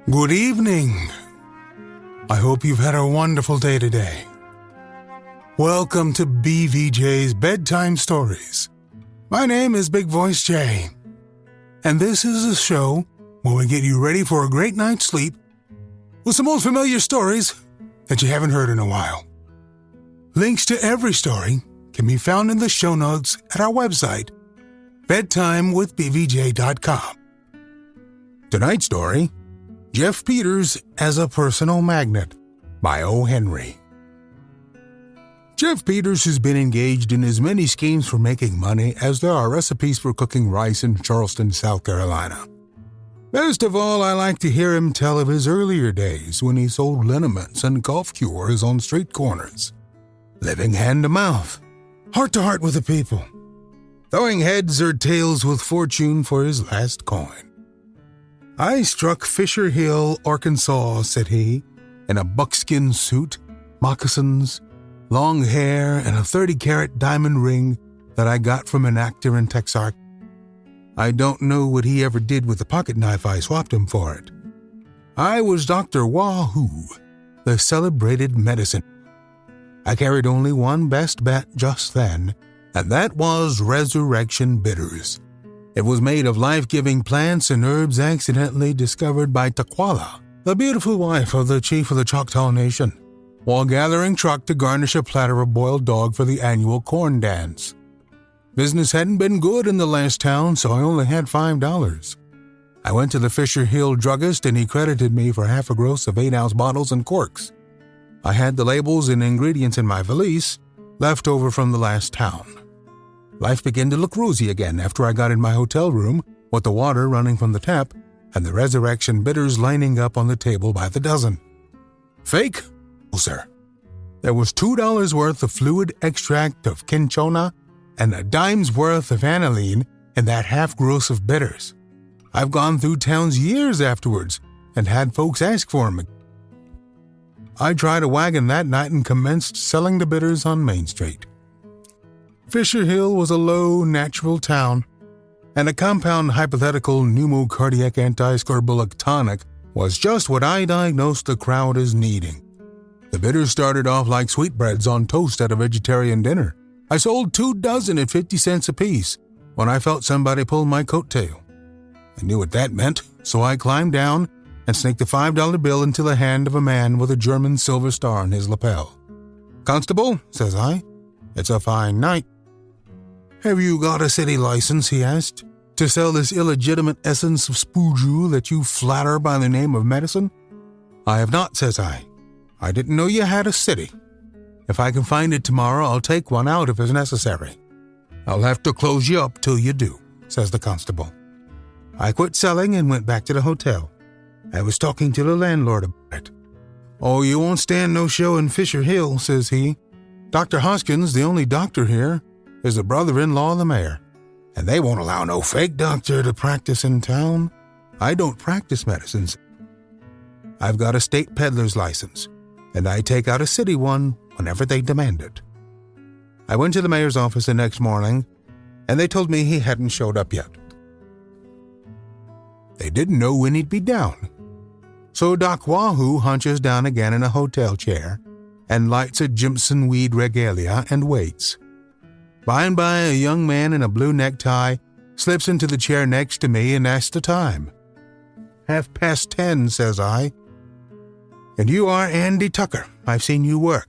Good evening. I hope you've had a wonderful day today. Welcome to BVJ's Bedtime Stories. My name is Big Voice J, and this is a show where we get you ready for a great night's sleep with some old familiar stories that you haven't heard in a while. Links to every story can be found in the show notes at our website, bedtimewithbvj.com. Tonight's story, Jeff Peters as a Personal Magnet by O. Henry. Jeff Peters has been engaged in as many schemes for making money as there are recipes for cooking rice in Charleston, South Carolina. Best of all, I like to hear him tell of his earlier days when he sold liniments and cough cures on street corners, living hand to mouth, heart to heart with the people, throwing heads or tails with fortune for his last coin. I struck Fisher Hill, Arkansas, said he, in a buckskin suit, moccasins, long hair, and a 30-carat diamond ring that I got from an actor in Texark. I don't know what he ever did with the pocket knife I swapped him for it. I was Dr. Wahoo, the celebrated medicine. I carried only one best bet just then, and that was Resurrection Bitters. It was made of life-giving plants and herbs accidentally discovered by Taquala, the beautiful wife of the chief of the Choctaw Nation, while gathering truck to garnish a platter of boiled dog for the annual corn dance. Business hadn't been good in the last town, so I only had $5. I went to the Fisher Hill druggist and he credited me for half a gross of 8-ounce bottles and corks. I had the labels and ingredients in my valise, left over from the last town. Life began to look rosy again after I got in my hotel room with the water running from the tap and the Resurrection Bitters lining up on the table by the dozen. Fake? Oh, sir. There was $2 worth of fluid extract of cinchona and a dime's worth of aniline in that half gross of bitters. I've gone through towns years afterwards and had folks ask for 'em. I tried a wagon that night and commenced selling the bitters on Main Street. Fisher Hill was a low, natural town, and a compound hypothetical pneumocardiac antiscorbullic tonic was just what I diagnosed the crowd as needing. The bitters started off like sweetbreads on toast at a vegetarian dinner. I sold 2 dozen at 50 cents apiece when I felt somebody pull my coattail. I knew what that meant, so I climbed down and sneaked a $5 bill into the hand of a man with a German silver star on his lapel. "Constable," says I, "it's a fine night." "Have you got a city license," he asked, "to sell this illegitimate essence of spooju that you flatter by the name of medicine?" "I have not," says I. "I didn't know you had a city. If I can find it tomorrow, I'll take one out if it's necessary." "I'll have to close you up till you do," says the constable. I quit selling and went back to the hotel. I was talking to the landlord about it. "Oh, you won't stand no show in Fisher Hill," says he. "Dr. Hoskins, the only doctor here, is the brother-in-law of the mayor, and they won't allow no fake doctor to practice in town. I don't practice medicines. I've got a state peddler's license, and I take out a city one whenever they demand it." I went to the mayor's office the next morning, and they told me he hadn't showed up yet. They didn't know when he'd be down. So Doc Wahoo hunches down again in a hotel chair and lights a Jimson weed regalia and waits. By and by, a young man in a blue necktie slips into the chair next to me and asks the time. 10:30, says I. "And you are Andy Tucker. I've seen you work.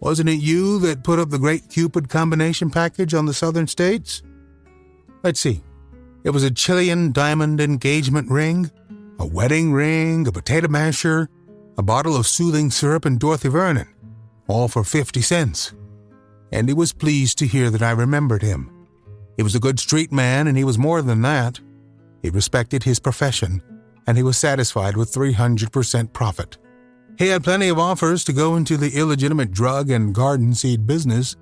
Wasn't it you that put up the Great Cupid combination package on the Southern States?" "Let's see. It was a Chilean diamond engagement ring, a wedding ring, a potato masher, a bottle of soothing syrup, and Dorothy Vernon, all for 50 cents. Andy was pleased to hear that I remembered him. He was a good street man, and he was more than that. He respected his profession, and he was satisfied with 300% profit. He had plenty of offers to go into the illegitimate drug and garden seed business,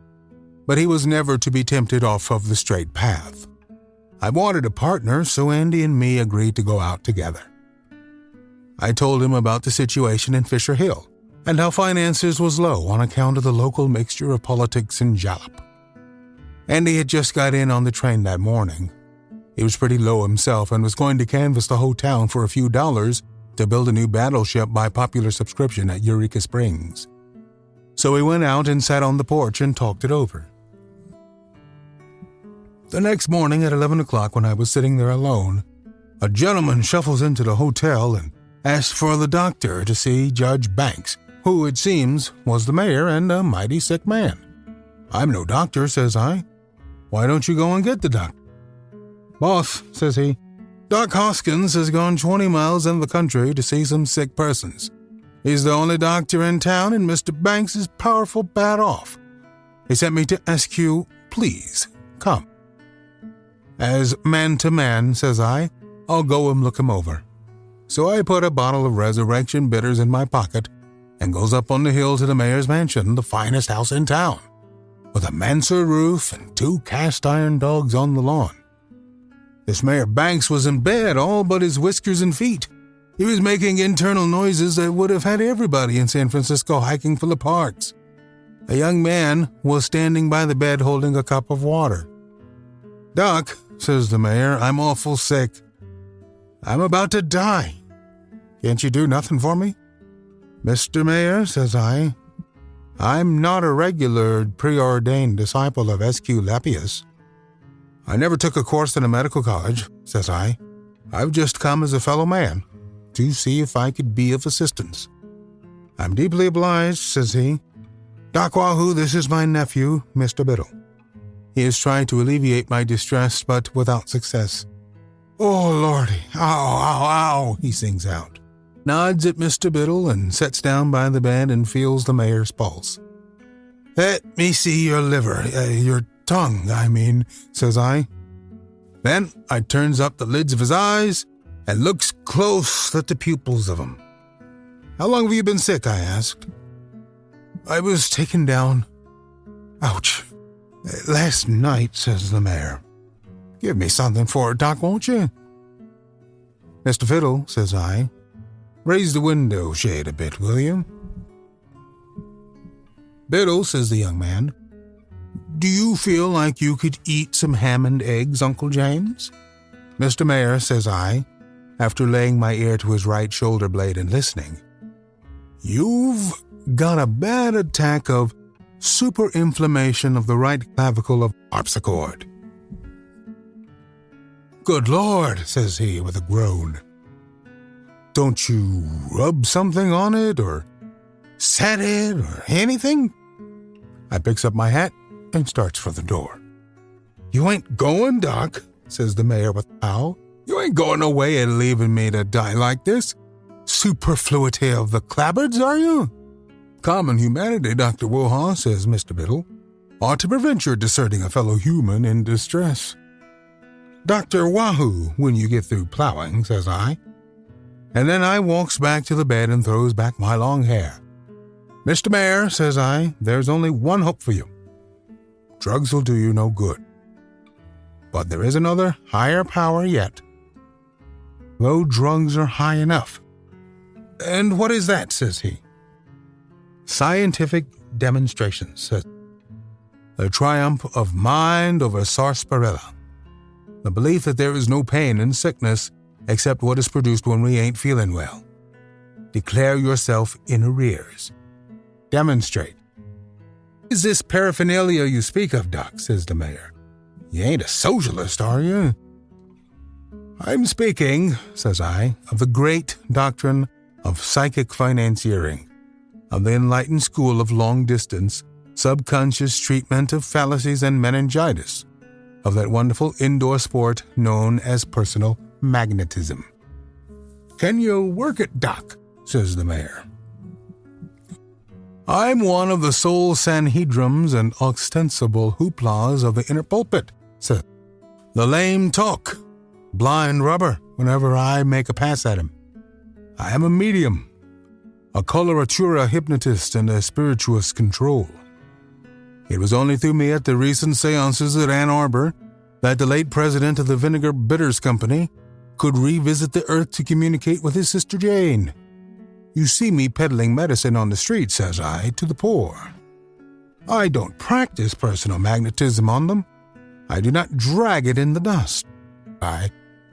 but he was never to be tempted off of the straight path. I wanted a partner, so Andy and me agreed to go out together. I told him about the situation in Fisher Hill, and how finances was low on account of the local mixture of politics and jalap. Andy had just got in on the train that morning. He was pretty low himself and was going to canvass the whole town for a few dollars to build a new battleship by popular subscription at Eureka Springs. So we went out and sat on the porch and talked it over. The next morning at 11 o'clock, when I was sitting there alone, a gentleman shuffles into the hotel and asks for the doctor to see Judge Banks, who, it seems, was the mayor and a mighty sick man. "I'm no doctor," says I. "Why don't you go and get the doctor?" "Boss," says he, "Doc Hoskins has gone 20 miles in the country to see some sick persons. He's the only doctor in town, and Mr. Banks is powerful bad off. He sent me to ask you, please, come." "As man to man," says I, "I'll go and look him over." So I put a bottle of Resurrection Bitters in my pocket and goes up on the hill to the mayor's mansion, the finest house in town, with a mansard roof and 2 cast-iron dogs on the lawn. This Mayor Banks was in bed, all but his whiskers and feet. He was making internal noises that would have had everybody in San Francisco hiking for the parks. A young man was standing by the bed holding a cup of water. "Doc," says the mayor, "I'm awful sick. I'm about to die. Can't you do nothing for me?" "Mr. Mayor," says I, "I'm not a regular preordained disciple of Esculapius. I never took a course in a medical college," says I. "I've just come as a fellow man to see if I could be of assistance." "I'm deeply obliged," says he. "Doc Wahoo, this is my nephew, Mr. Biddle. He has tried to alleviate my distress, but without success." "Oh, Lordy, ow, ow, ow," he sings out, nods at Mr. Biddle, and sits down by the bed and feels the mayor's pulse. "Let me see your liver, your tongue, I mean," says I. Then I turns up the lids of his eyes and looks close at the pupils of 'em. "How long have you been sick?" I asked. "I was taken down. Ouch. Last night," says the mayor. "Give me something for it, Doc, won't you?" "Mr. Fiddle," says I, "raise the window shade a bit, will you?" "Biddle," says the young man, "do you feel like you could eat some ham and eggs, Uncle James?" "Mr. Mayor," says I, after laying my ear to his right shoulder blade and listening, "you've got a bad attack of superinflammation of the right clavicle of harpsichord." "Good Lord," says he with a groan. "Don't you rub something on it, or set it, or anything?" I picks up my hat and starts for the door. "You ain't going, Doc," says the mayor with a bow. "You ain't going away and leaving me to die like this. Superfluity of the clapboards, are you?" "Common humanity, Dr. Wilhelm," says Mr. Biddle, "ought to prevent your deserting a fellow human in distress." "Dr. Wahoo, when you get through plowing," says I. And then I walks back to the bed and throws back my long hair. "Mr. Mayor," says I, "there's only one hope for you. Drugs will do you no good. But there is another higher power yet. Low drugs are high enough." "And what is that?" says he. "Scientific demonstrations," says the triumph of mind over sarsaparilla. The belief that there is no pain and sickness except what is produced when we ain't feeling well. Declare yourself in arrears. Demonstrate. "Is this paraphernalia you speak of, Doc?" says the mayor. "You ain't a socialist, are you?" "I'm speaking," says I, "of the great doctrine of psychic financiering, of the enlightened school of long-distance, subconscious treatment of fallacies and meningitis, of that wonderful indoor sport known as personal magnetism." "Can you work it, Doc?" says the mayor. "I'm one of the sole sanhedrums and ostensible hooplas of the inner pulpit," says the lame talk, blind rubber whenever I make a pass at him. "I am a medium, a coloratura hypnotist and a spirituous control. It was only through me at the recent seances at Ann Arbor that the late president of the Vinegar Bitters Company could revisit the earth to communicate with his sister Jane. You see me peddling medicine on the street," says I, "to the poor. I don't practice personal magnetism on them. I do not drag it in the dust.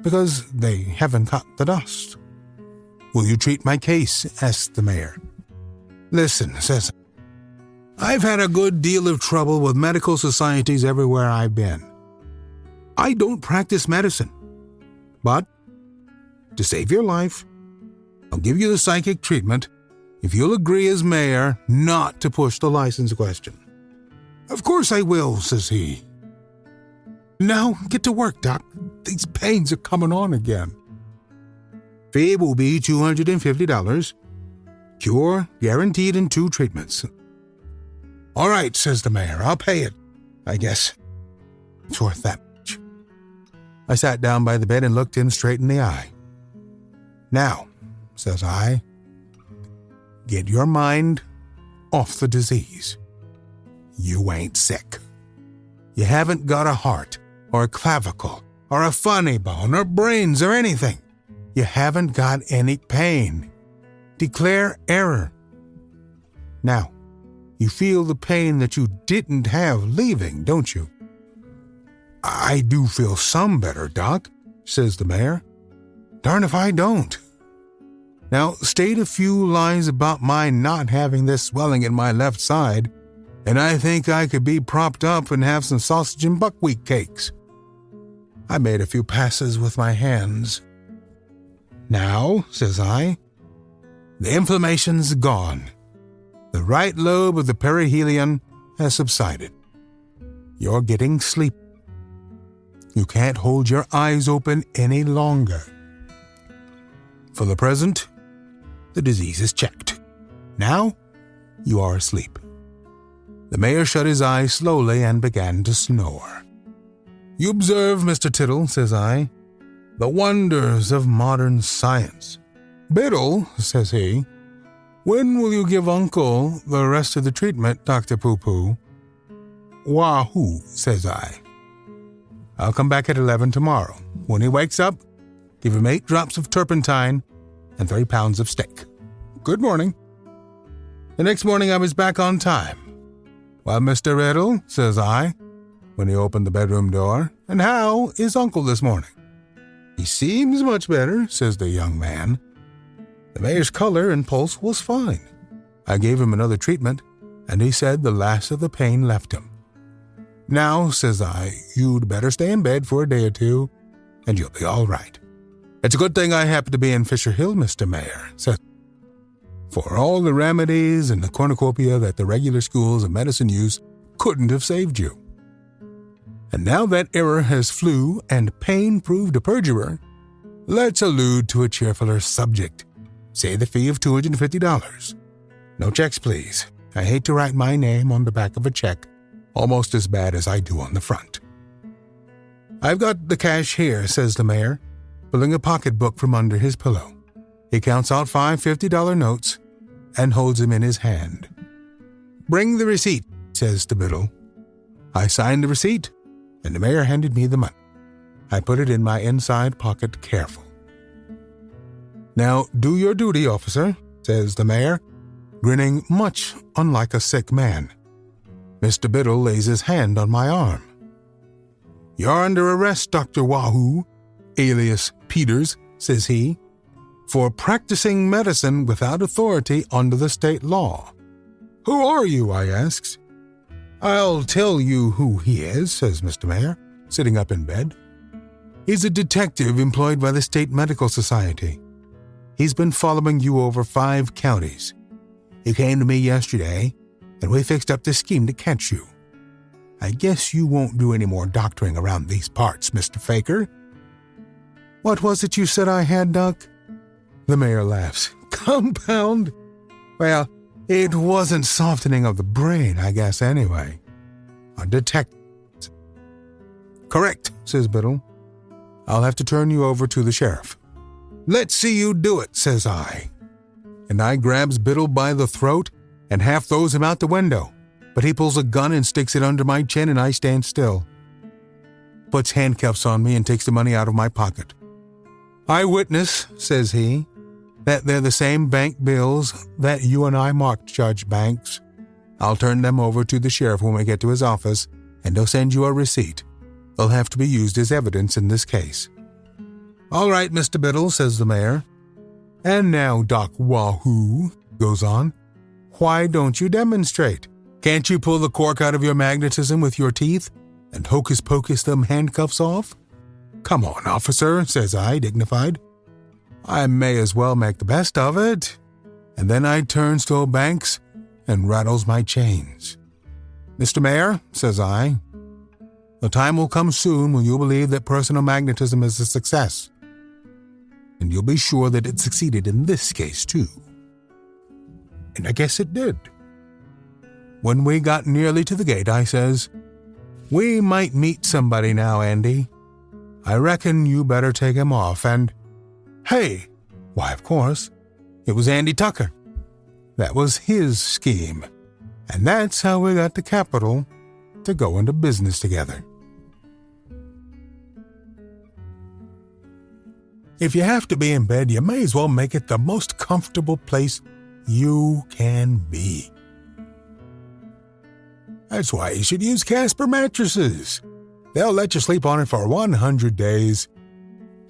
Because they haven't got the dust. will you treat my case?" asks the mayor. "Listen," says I've had a good deal of trouble with medical societies everywhere I've been. I don't practice medicine, but to save your life, I'll give you the psychic treatment if you'll agree as mayor not to push the license question." "Of course I will," says he. "Now get to work, Doc. These pains are coming on again." "Fee will be $250. Cure guaranteed in 2 treatments." "All right," says the mayor. "I'll pay it. I guess it's worth that much." I sat down by the bed and looked him straight in the eye. "Now," says I, "get your mind off the disease. You ain't sick. You haven't got a heart or a clavicle or a funny bone or brains or anything. You haven't got any pain. Declare error. Now, you feel the pain that you didn't have leaving, don't you?" "I do feel some better, Doc," says the mayor. "Darn if I don't. Now, state a few lies about my not having this swelling in my left side, and I think I could be propped up and have some sausage and buckwheat cakes." I made a few passes with my hands. "Now," says I, "the inflammation's gone. The right lobe of the perihelion has subsided. You're getting sleepy. You can't hold your eyes open any longer. For the present, the disease is checked. Now, you are asleep." The mayor shut his eyes slowly and began to snore. "You observe, Mr. Tittle," says I, "the wonders of modern science. Biddle," says he, "when will you give Uncle the rest of the treatment, Dr. Poo-Poo?" "Wahoo," says I. "I'll come back at 11 tomorrow. When he wakes up, give him 8 drops of turpentine and 3 pounds of steak. Good morning." The next morning I was back on time. "Well, Mr. Riddle," says I, when he opened the bedroom door, "and how is Uncle this morning?" "He seems much better," says the young man. The mayor's color and pulse was fine. I gave him another treatment, and he said the last of the pain left him. "Now," says I, "you'd better stay in bed for a day or 2, and you'll be all right. It's a good thing I happen to be in Fisher Hill, Mr. Mayor," says, "for all the remedies and the cornucopia that the regular schools of medicine use couldn't have saved you. And now that error has flew and pain proved a perjurer, let's allude to a cheerfuler subject. Say the fee of $250. No checks, please. I hate to write my name on the back of a check almost as bad as I do on the front." "I've got the cash here," says the mayor, pulling a pocketbook from under his pillow. He counts out 5 $50 notes and holds them in his hand. "Bring the receipt," says to Biddle. I signed the receipt, and the mayor handed me the money. I put it in my inside pocket careful. "Now do your duty, officer," says the mayor, grinning much unlike a sick man. Mr. Biddle lays his hand on my arm. "You're under arrest, Dr. Wahoo, alias Peters," says he, "for practicing medicine without authority under the state law." "Who are you?" I asks. "I'll tell you who he is," says Mr. Mayor, sitting up in bed. "He's a detective employed by the State Medical Society. He's been following you over 5 counties. He came to me yesterday, and we fixed up this scheme to catch you. I guess you won't do any more doctoring around these parts, Mr. Faker." "What was it you said I had, Doc?" The mayor laughs. "Compound? Well, it wasn't softening of the brain, I guess, anyway. A detective." "Correct," says Biddle. "I'll have to turn you over to the sheriff." "Let's see you do it," says I. And I grabs Biddle by the throat and half throws him out the window, but he pulls a gun and sticks it under my chin, and I stand still. Puts handcuffs on me and takes the money out of my pocket. "I witness," says he, "that they're the same bank bills that you and I marked, Judge Banks. I'll turn them over to the sheriff when we get to his office, and he'll send you a receipt. They'll have to be used as evidence in this case." "All right, Mr. Biddle," says the mayor. And now, Doc Wahoo goes on, why don't you demonstrate? Can't you pull the cork out of your magnetism with your teeth and hocus pocus them handcuffs off? Come on, officer, says I, dignified. I may as well make the best of it. And then I turns to old Banks and rattles my chains. Mr. Mayor, says I, the time will come soon when you'll believe that personal magnetism is a success. And you'll be sure that it succeeded in this case, too. And I guess it did. When we got nearly to the gate, I says, we might meet somebody now, Andy. I reckon you better take him off, and, hey, why, of course, it was Andy Tucker. That was his scheme, and that's how we got the Capitol to go into business together. If you have to be in bed, you may as well make it the most comfortable place you can be. That's why you should use Casper Mattresses. They'll let you sleep on it for 100 days.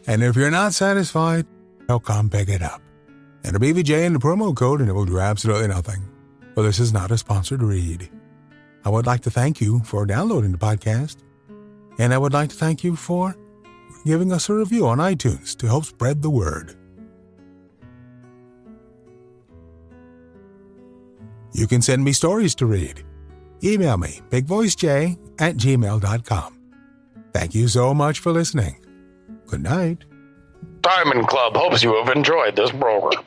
And if you're not satisfied, they'll come pick it up. Enter BVJ in the promo code and it will do absolutely nothing. Well, this is not a sponsored read. I would like to thank you for downloading the podcast. And I would like to thank you for giving us a review on iTunes to help spread the word. You can send me stories to read. Email me, bigvoicej@gmail.com. Thank you so much for listening. Good night. Diamond Club hopes you have enjoyed this program.